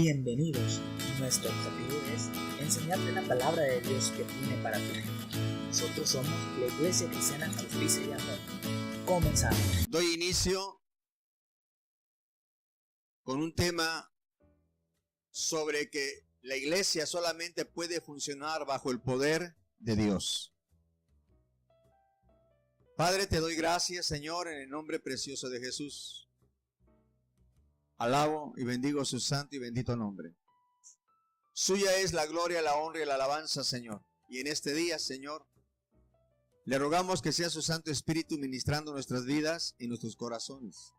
Bienvenidos. Nuestro objetivo es enseñarte la palabra de Dios que tiene para ti. Nosotros somos la Iglesia Cristiana Justicia y Amor. Comenzamos. Doy inicio con un tema sobre que la iglesia solamente puede funcionar bajo el poder de Dios. Padre, te doy gracias, Señor, en el nombre precioso de Jesús. Alabo y bendigo su santo y bendito nombre. Suya es la gloria, la honra y la alabanza, Señor. Y en este día, Señor, le rogamos que sea su Santo Espíritu ministrando nuestras vidas y nuestros corazones.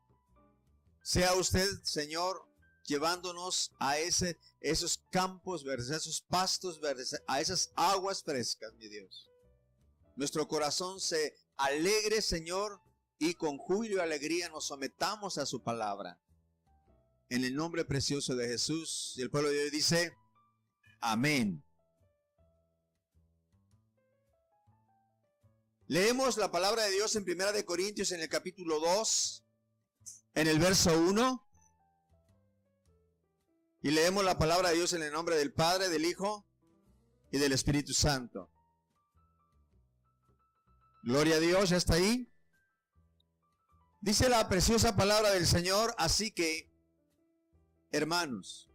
Sea usted, Señor, llevándonos a esos campos verdes, a esos pastos verdes, a esas aguas frescas, mi Dios. Nuestro corazón se alegre, Señor, y con júbilo y alegría nos sometamos a su palabra. En el nombre precioso de Jesús. Y el pueblo de Dios dice, amén. Leemos la palabra de Dios en 1 de Corintios, en el capítulo 2, en el verso 1. Y leemos la palabra de Dios en el nombre del Padre, del Hijo y del Espíritu Santo. Gloria a Dios, ¿ya está ahí? Dice la preciosa palabra del Señor, así que, hermanos,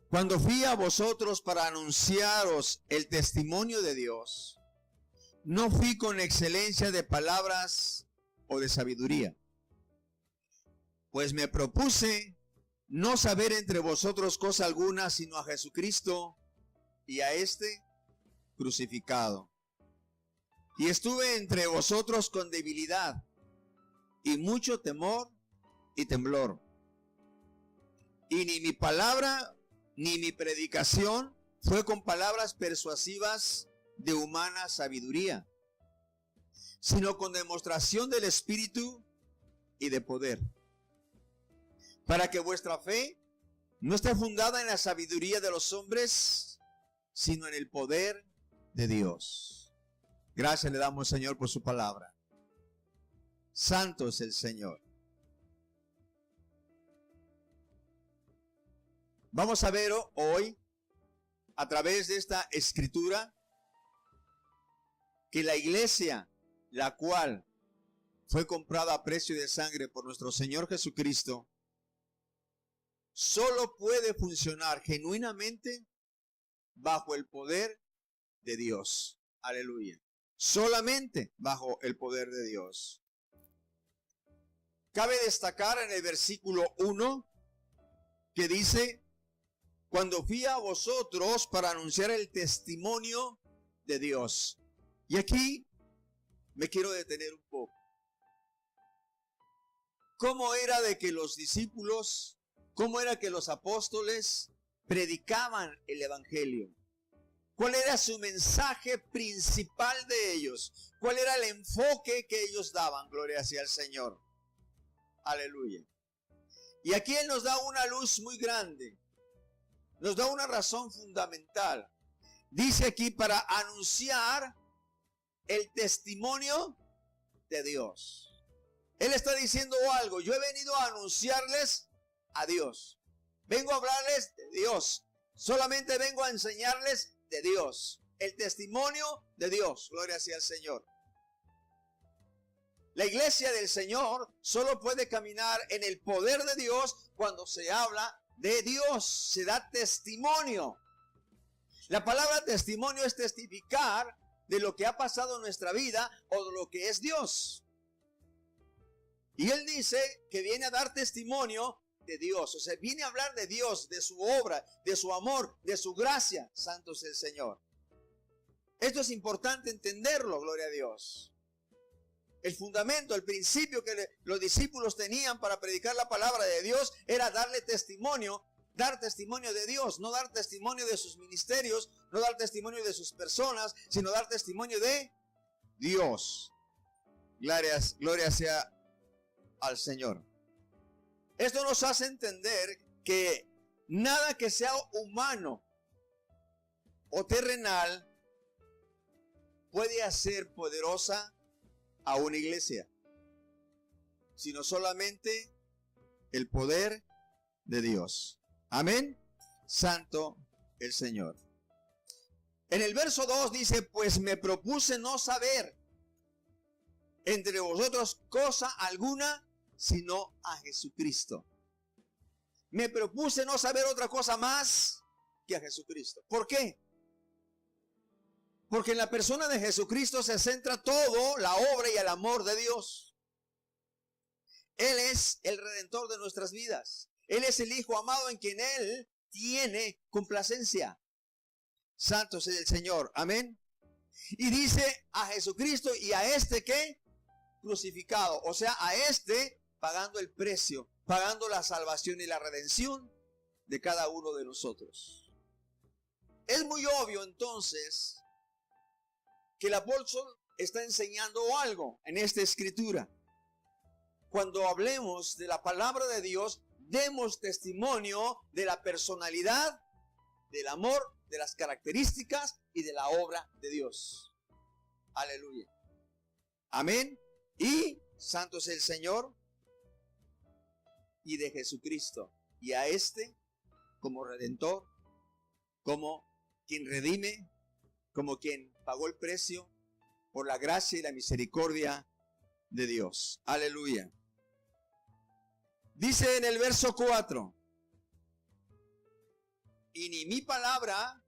cuando fui a vosotros para anunciaros el testimonio de Dios, no fui con excelencia de palabras o de sabiduría, pues me propuse no saber entre vosotros cosa alguna, sino a Jesucristo y a este crucificado. Y estuve entre vosotros con debilidad y mucho temor y temblor. Y ni mi palabra ni mi predicación fue con palabras persuasivas de humana sabiduría, sino con demostración del Espíritu y de poder, para que vuestra fe no esté fundada en la sabiduría de los hombres, sino en el poder de Dios. Gracias le damos, Señor, por su palabra. Santo es el Señor. Vamos a ver hoy, a través de esta escritura, que la iglesia, la cual fue comprada a precio de sangre por nuestro Señor Jesucristo, solo puede funcionar genuinamente bajo el poder de Dios. Aleluya. Solamente bajo el poder de Dios. Cabe destacar en el versículo 1 que dice, cuando fui a vosotros para anunciar el testimonio de Dios. Y aquí me quiero detener un poco. ¿Cómo era de que los discípulos, cómo era que los apóstoles predicaban el evangelio? ¿Cuál era su mensaje principal de ellos? ¿Cuál era el enfoque que ellos daban? Gloria sea al Señor. Aleluya. Y aquí Él nos da una luz muy grande. Nos da una razón fundamental. Dice aquí para anunciar el testimonio de Dios. Él está diciendo algo. Yo he venido a anunciarles a Dios. Vengo a hablarles de Dios. Solamente vengo a enseñarles de Dios. El testimonio de Dios. Gloria sea al Señor. La iglesia del Señor solo puede caminar en el poder de Dios cuando se habla de Dios, se da testimonio. La palabra testimonio es testificar de lo que ha pasado en nuestra vida o de lo que es Dios. Y Él dice que viene a dar testimonio de Dios, o sea, viene a hablar de Dios, de su obra, de su amor, de su gracia. Santo es el Señor. Esto es importante entenderlo, gloria a Dios. El fundamento, el principio que los discípulos tenían para predicar la palabra de Dios era darle testimonio, dar testimonio de Dios, no dar testimonio de sus ministerios, no dar testimonio de sus personas, sino dar testimonio de Dios. Gloria sea al Señor. Esto nos hace entender que nada que sea humano o terrenal puede hacer poderosa a una iglesia, sino solamente el poder de Dios. Amén. Santo el Señor. En el verso 2 dice, pues me propuse no saber entre vosotros cosa alguna, sino a Jesucristo. Me propuse no saber otra cosa más que a Jesucristo. ¿Por qué? Porque en la persona de Jesucristo se centra todo, la obra y el amor de Dios. Él es el Redentor de nuestras vidas. Él es el Hijo amado en quien Él tiene complacencia. Santo es el Señor. Amén. Y dice a Jesucristo y a este que crucificado. O sea, a este pagando el precio, pagando la salvación y la redención de cada uno de nosotros. Es muy obvio entonces que el apóstol está enseñando algo en esta escritura. Cuando hablemos de la palabra de Dios, demos testimonio de la personalidad, del amor, de las características y de la obra de Dios. Aleluya. Amén. Y santo es el Señor y de Jesucristo. Y a este como Redentor, como quien redime, como quien pagó el precio por la gracia y la misericordia de Dios. Aleluya. Dice en el verso 4, y ni mi palabra,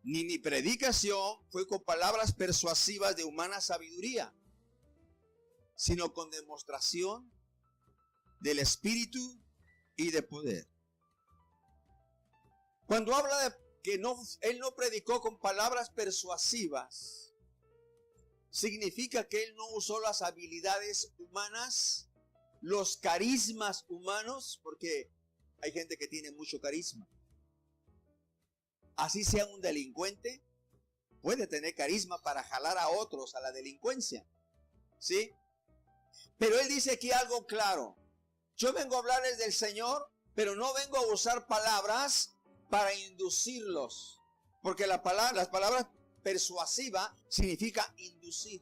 ni mi predicación fue con palabras persuasivas de humana sabiduría, sino con demostración del Espíritu y de poder. Cuando habla de que él no predicó con palabras persuasivas, significa que él no usó las habilidades humanas, los carismas humanos, porque hay gente que tiene mucho carisma. Así sea un delincuente, puede tener carisma para jalar a otros a la delincuencia, ¿sí? Pero él dice aquí algo claro. Yo vengo a hablarles del Señor, pero no vengo a usar palabras para inducirlos, porque las palabras persuasiva significa inducir.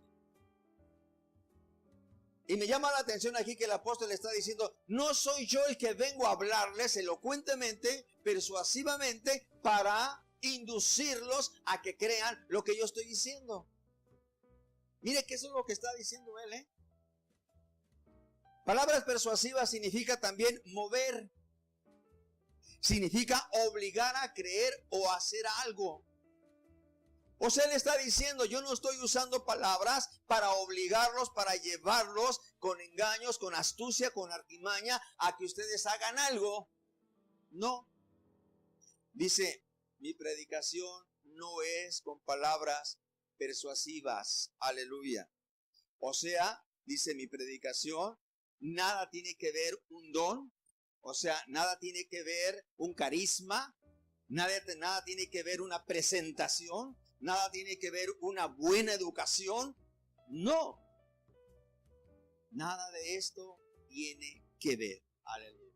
Y me llama la atención aquí que el apóstol le está diciendo, no soy yo el que vengo a hablarles elocuentemente, persuasivamente, para inducirlos a que crean lo que yo estoy diciendo. Mire que eso es lo que está diciendo él, Palabras persuasivas significa también mover. Significa obligar a creer o hacer algo. O sea, él está diciendo, yo no estoy usando palabras para obligarlos, para llevarlos con engaños, con astucia, con artimaña, a que ustedes hagan algo. No. Dice, mi predicación no es con palabras persuasivas. Aleluya. O sea, dice mi predicación, nada tiene que ver un don. O sea, nada tiene que ver un carisma. Nada tiene que ver una presentación. Nada tiene que ver una buena educación. No. Nada de esto tiene que ver. Aleluya.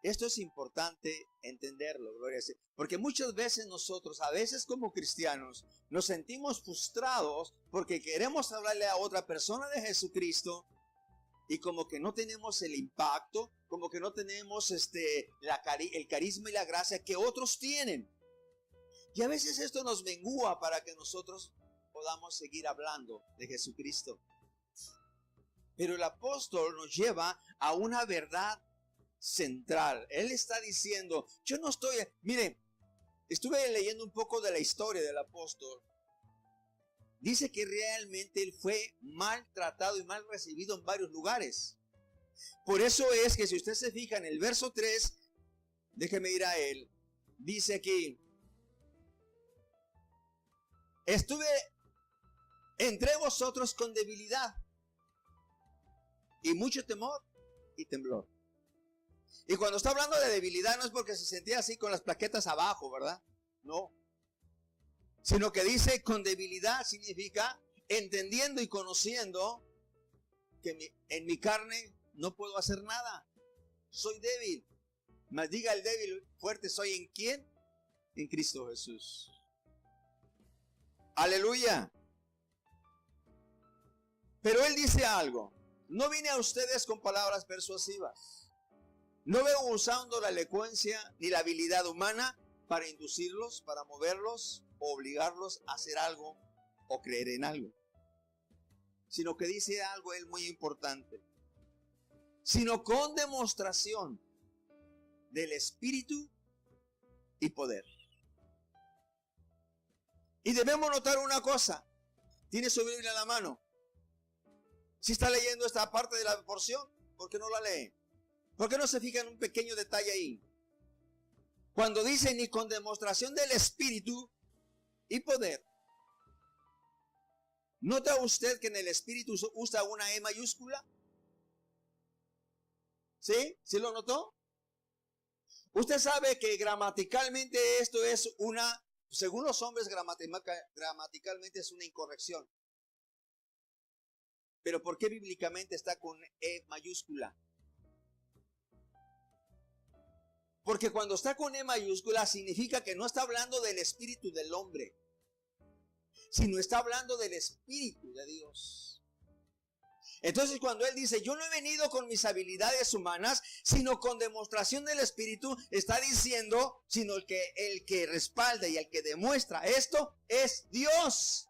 Esto es importante entenderlo, gloria a Dios. Porque muchas veces nosotros, a veces como cristianos, nos sentimos frustrados porque queremos hablarle a otra persona de Jesucristo y como que no tenemos el impacto, como que no tenemos el carisma y la gracia que otros tienen. Y a veces esto nos mengua para que nosotros podamos seguir hablando de Jesucristo. Pero el apóstol nos lleva a una verdad central. Él está diciendo, yo no estoy... Miren, estuve leyendo un poco de la historia del apóstol. Dice que realmente él fue maltratado y mal recibido en varios lugares. Por eso es que si usted se fija en el verso 3, déjeme ir a él. Dice aquí, estuve entre vosotros con debilidad y mucho temor y temblor. Y cuando está hablando de debilidad no es porque se sentía así con las plaquetas abajo, ¿verdad? No. Sino que dice con debilidad significa entendiendo y conociendo que en mi carne no puedo hacer nada. Soy débil. Mas diga el débil, fuerte soy ¿en quién? En Cristo Jesús. Aleluya. Pero él dice algo. no vine a ustedes con palabras persuasivas. No vengo usando la elocuencia ni la habilidad humana para inducirlos, para moverlos o obligarlos a hacer algo o creer en algo. Sino que dice algo él muy importante. Sino con demostración del Espíritu y poder. Y debemos notar una cosa. ¿Tiene su Biblia en la mano? Si está leyendo esta parte de la porción, ¿por qué no la lee? ¿Por qué no se fija en un pequeño detalle ahí? Cuando dice ni con demostración del Espíritu y poder. ¿Nota usted que en el Espíritu usa una E mayúscula? ¿Sí? ¿Sí lo notó? Usted sabe que gramaticalmente esto es una, según los hombres gramaticalmente es una incorrección. Pero ¿por qué bíblicamente está con E mayúscula? Porque cuando está con E mayúscula significa que no está hablando del espíritu del hombre, sino está hablando del Espíritu de Dios. Entonces cuando él dice, yo no he venido con mis habilidades humanas, sino con demostración del Espíritu, está diciendo, sino el que respalda y el que demuestra esto es Dios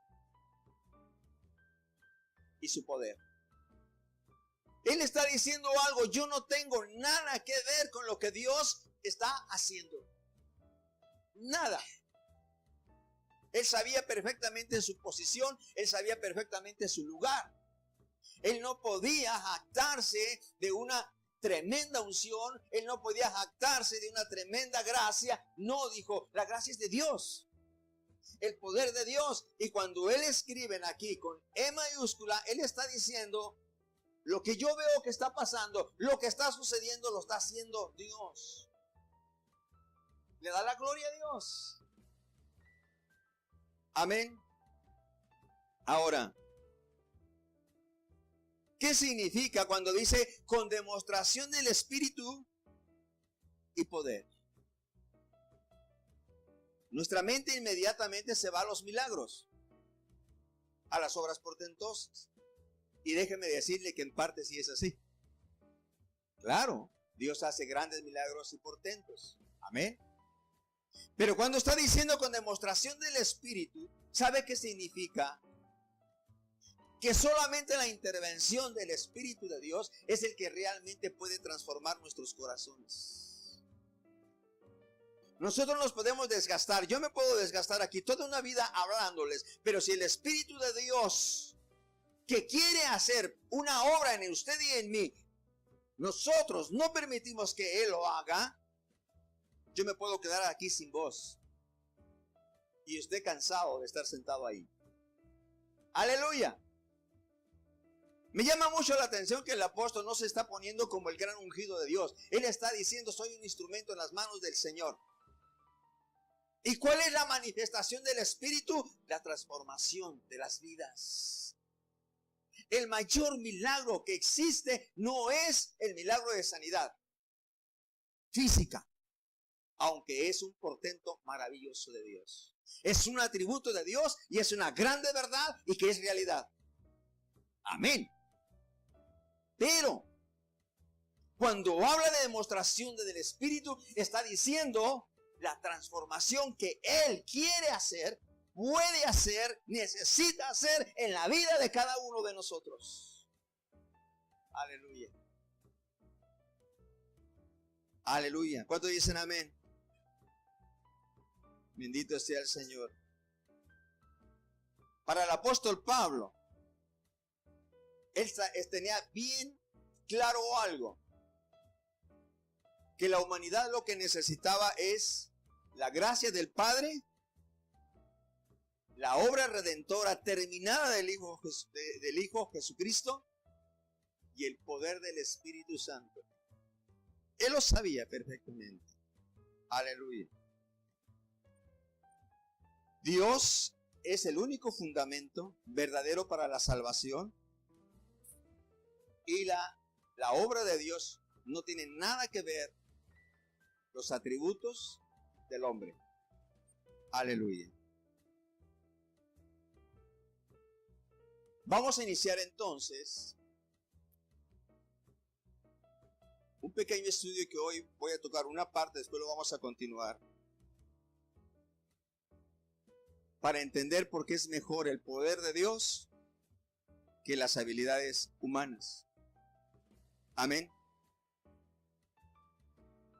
y su poder. Él está diciendo algo, yo no tengo nada que ver con lo que Dios está haciendo. Nada. Él sabía perfectamente su posición, él sabía perfectamente su lugar. Él no podía jactarse de una tremenda unción, él no podía jactarse de una tremenda gracia. No, dijo, la gracia es de Dios, el poder de Dios. Y cuando él escribe aquí con E mayúscula, él está diciendo, lo que yo veo que está pasando, lo que está sucediendo, lo está haciendo Dios. Le da la gloria a Dios. Amén. Ahora, ¿qué significa cuando dice con demostración del Espíritu y poder? Nuestra mente inmediatamente se va a los milagros, a las obras portentosas. Y déjeme decirle que en parte sí es así. Claro, Dios hace grandes milagros y portentos. Amén. Pero cuando está diciendo con demostración del Espíritu, ¿sabe qué significa? Que solamente la intervención del Espíritu de Dios es el que realmente puede transformar nuestros corazones. Nosotros nos podemos desgastar, yo me puedo desgastar aquí toda una vida hablándoles, pero si el Espíritu de Dios que quiere hacer una obra en usted y en mí, nosotros no permitimos que Él lo haga, yo me puedo quedar aquí sin voz y usted cansado de estar sentado ahí. Aleluya. Me llama mucho la atención que el apóstol no se está poniendo como el gran ungido de Dios. Él está diciendo, soy un instrumento en las manos del Señor. ¿Y cuál es la manifestación del Espíritu? La transformación de las vidas. El mayor milagro que existe no es el milagro de sanidad física, aunque es un portento maravilloso de Dios. Es un atributo de Dios y es una grande verdad y que es realidad. Amén. Pero cuando habla de demostración del Espíritu, está diciendo la transformación que Él quiere hacer, puede hacer, necesita hacer en la vida de cada uno de nosotros. Aleluya. Aleluya. ¿Cuántos dicen amén? Bendito sea el Señor. Para el apóstol Pablo, él tenía bien claro algo, que la humanidad lo que necesitaba es la gracia del Padre, la obra redentora terminada del Hijo Jesucristo y el poder del Espíritu Santo. Él lo sabía perfectamente. Aleluya. Dios es el único fundamento verdadero para la salvación. Y la obra de Dios no tiene nada que ver los atributos del hombre. Aleluya. Vamos a iniciar entonces un pequeño estudio que hoy voy a tocar una parte, después lo vamos a continuar, para entender por qué es mejor el poder de Dios que las habilidades humanas. Amén.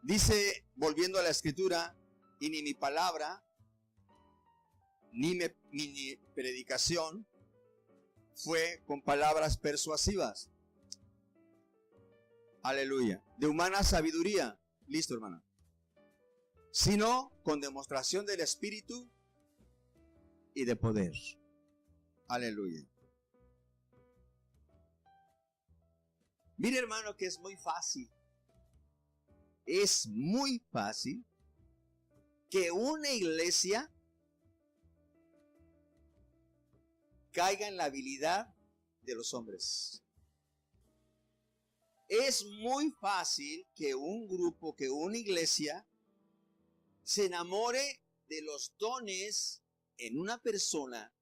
Dice, volviendo a la escritura, y ni mi palabra, ni mi predicación fue con palabras persuasivas. Aleluya. De humana sabiduría. Listo, hermano. Sino con demostración del Espíritu y de poder. Aleluya. Mire, hermano, que es muy fácil. Es muy fácil que una iglesia caiga en la habilidad de los hombres. Es muy fácil que un grupo, que una iglesia se enamore de los dones en una persona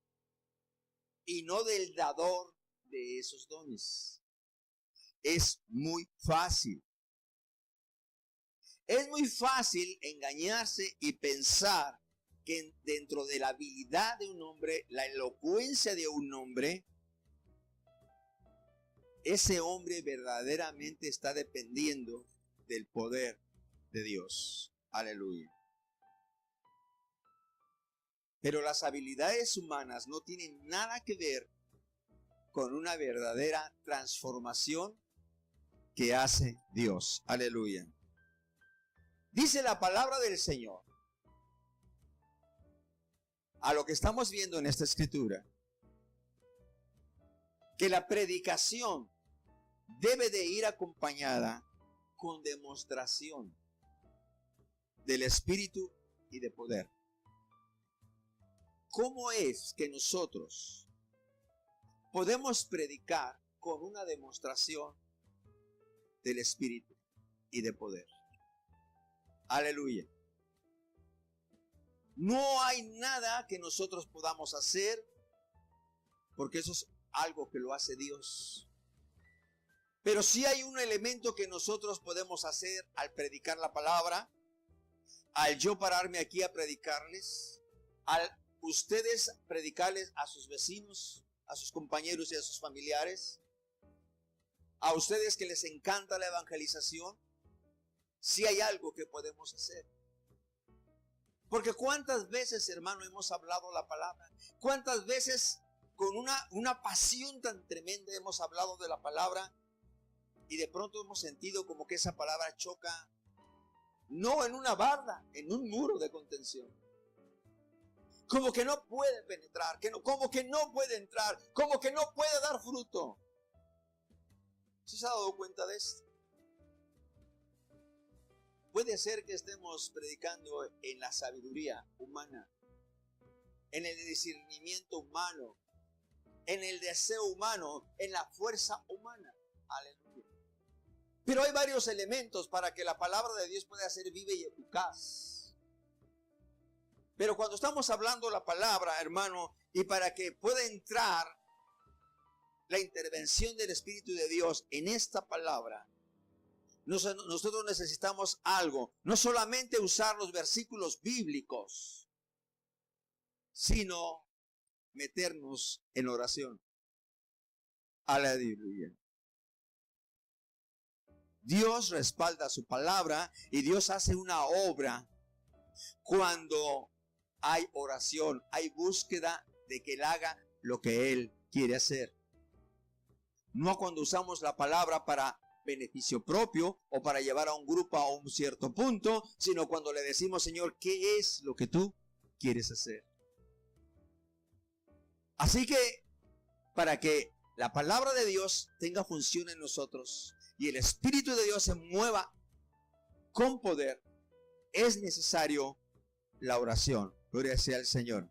y no del dador de esos dones. Es muy fácil. Es muy fácil engañarse y pensar que dentro de la habilidad de un hombre, la elocuencia de un hombre, ese hombre verdaderamente está dependiendo del poder de Dios. Aleluya. Pero las habilidades humanas no tienen nada que ver con una verdadera transformación que hace Dios. Aleluya. Dice la palabra del Señor, a lo que estamos viendo en esta escritura, que la predicación debe de ir acompañada con demostración del Espíritu y de poder. ¿Cómo es que nosotros podemos predicar con una demostración del Espíritu y de poder? Aleluya. No hay nada que nosotros podamos hacer, porque eso es algo que lo hace Dios. Pero sí hay un elemento que nosotros podemos hacer al predicar la palabra, al yo pararme aquí a predicarles, al ustedes predicarles a sus vecinos, a sus compañeros y a sus familiares, a ustedes que les encanta la evangelización. Sí hay algo que podemos hacer. Porque cuántas veces, hermano, hemos hablado la palabra. Cuántas veces con una pasión tan tremenda hemos hablado de la palabra y de pronto hemos sentido como que esa palabra choca, no en una barda, en un muro de contención. Como que no puede penetrar, como que no puede entrar, como que no puede dar fruto. ¿Sí se ha dado cuenta de esto? Puede ser que estemos predicando en la sabiduría humana, en el discernimiento humano, en el deseo humano, en la fuerza humana. Aleluya. Pero hay varios elementos para que la palabra de Dios pueda ser viva y eficaz. Pero cuando estamos hablando la palabra, hermano, y para que pueda entrar la intervención del Espíritu de Dios en esta palabra, nosotros necesitamos algo, no solamente usar los versículos bíblicos, sino meternos en oración. Aleluya. Dios respalda su palabra y Dios hace una obra cuando hay oración, hay búsqueda de que Él haga lo que Él quiere hacer. No cuando usamos la palabra para beneficio propio o para llevar a un grupo a un cierto punto, sino cuando le decimos, Señor, ¿qué es lo que tú quieres hacer? Así que para que la palabra de Dios tenga función en nosotros y el Espíritu de Dios se mueva con poder, es necesario la oración. Gloria sea al Señor.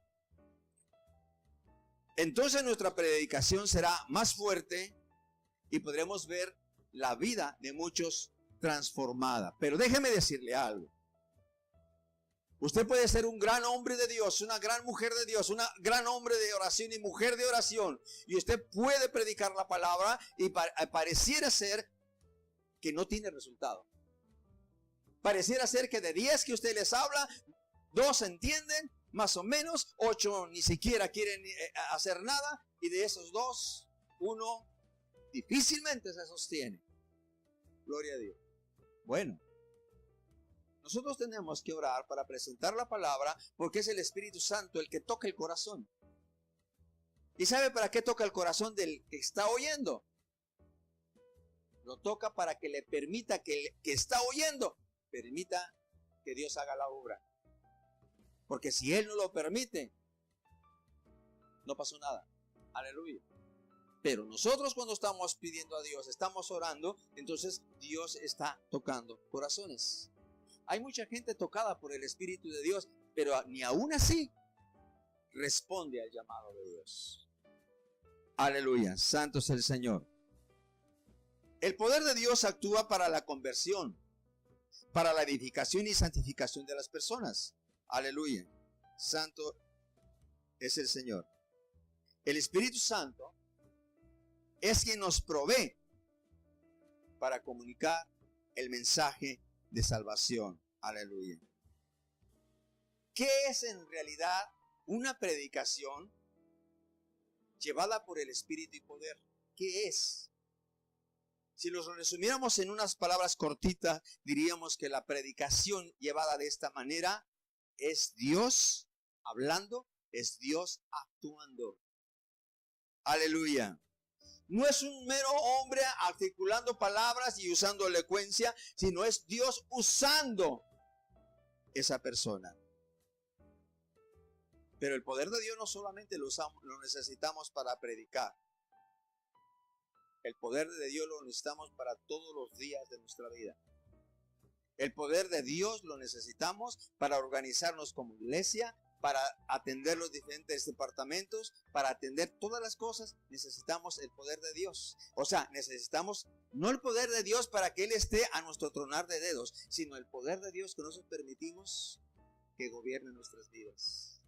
Entonces nuestra predicación será más fuerte y podremos ver la vida de muchos transformada. Pero déjeme decirle algo. Usted puede ser un gran hombre de Dios, una gran mujer de Dios, una gran hombre de oración y mujer de oración. Y usted puede predicar la palabra y pareciera ser que no tiene resultado. Pareciera ser que de 10 que usted les habla, 2 entienden, más o menos, 8 ni siquiera quieren hacer nada, y de esos 2, 1 difícilmente se sostiene. Gloria a Dios. Bueno, nosotros tenemos que orar para presentar la palabra, porque es el Espíritu Santo el que toca el corazón. ¿Y sabe para qué toca el corazón del que está oyendo? Lo toca para que le permita que el que está oyendo permita que Dios haga la obra. Porque si Él no lo permite, no pasó nada. Aleluya. Pero nosotros cuando estamos pidiendo a Dios, estamos orando, entonces Dios está tocando corazones. Hay mucha gente tocada por el Espíritu de Dios, pero ni aún así responde al llamado de Dios. Aleluya. Santo es el Señor. El poder de Dios actúa para la conversión, para la edificación y santificación de las personas. Aleluya. Santo es el Señor. El Espíritu Santo es quien nos provee para comunicar el mensaje de salvación. Aleluya. ¿Qué es en realidad una predicación llevada por el Espíritu y poder? ¿Qué es? Si los resumiéramos en unas palabras cortitas, diríamos que la predicación llevada de esta manera es Dios hablando, es Dios actuando. Aleluya. No es un mero hombre articulando palabras y usando elocuencia, sino es Dios usando esa persona. Pero el poder de Dios no solamente lo necesitamos para predicar. El poder de Dios lo necesitamos para todos los días de nuestra vida. El poder de Dios lo necesitamos para organizarnos como iglesia, para atender los diferentes departamentos, para atender todas las cosas. Necesitamos el poder de Dios. O sea, necesitamos no el poder de Dios para que Él esté a nuestro tronar de dedos, sino el poder de Dios que nosotros permitimos que gobierne nuestras vidas.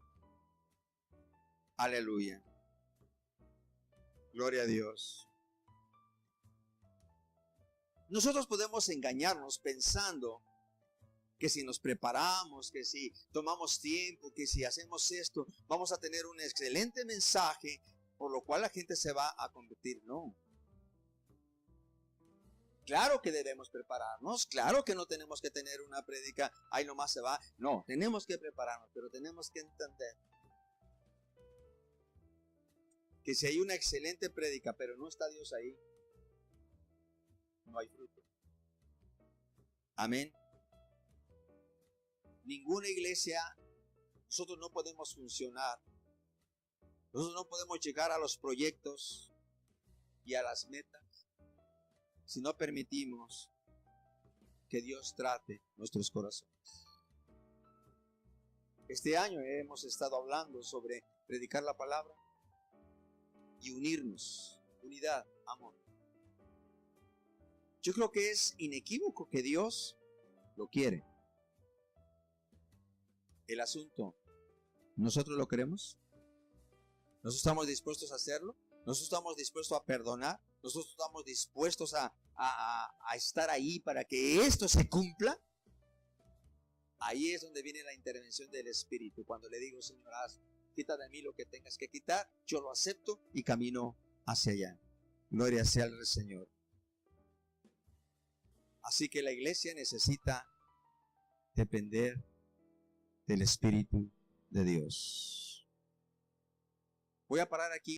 Aleluya. Gloria a Dios. Nosotros podemos engañarnos pensando que si nos preparamos, que si tomamos tiempo, que si hacemos esto, vamos a tener un excelente mensaje, por lo cual la gente se va a convertir. No. Claro que debemos prepararnos, claro que no tenemos que tener una prédica, ahí nomás se va. No, tenemos que prepararnos, pero tenemos que entender que si hay una excelente prédica, pero no está Dios ahí, no hay fruto. Amén. Ninguna iglesia, nosotros no podemos funcionar. Nosotros no podemos llegar a los proyectos y a las metas si no permitimos que Dios trate nuestros corazones. Este año hemos estado hablando sobre predicar la palabra y unirnos, unidad, amor. Yo creo que es inequívoco que Dios lo quiere. El asunto, ¿nosotros lo queremos? ¿Nosotros estamos dispuestos a hacerlo? ¿Nosotros estamos dispuestos a perdonar? ¿Nosotros estamos dispuestos a estar ahí para que esto se cumpla? Ahí es donde viene la intervención del Espíritu. Cuando le digo, Señor, quita de mí lo que tengas que quitar, yo lo acepto y camino hacia allá. Gloria sea al Señor. Así que la iglesia necesita depender del Espíritu de Dios. Voy a parar aquí.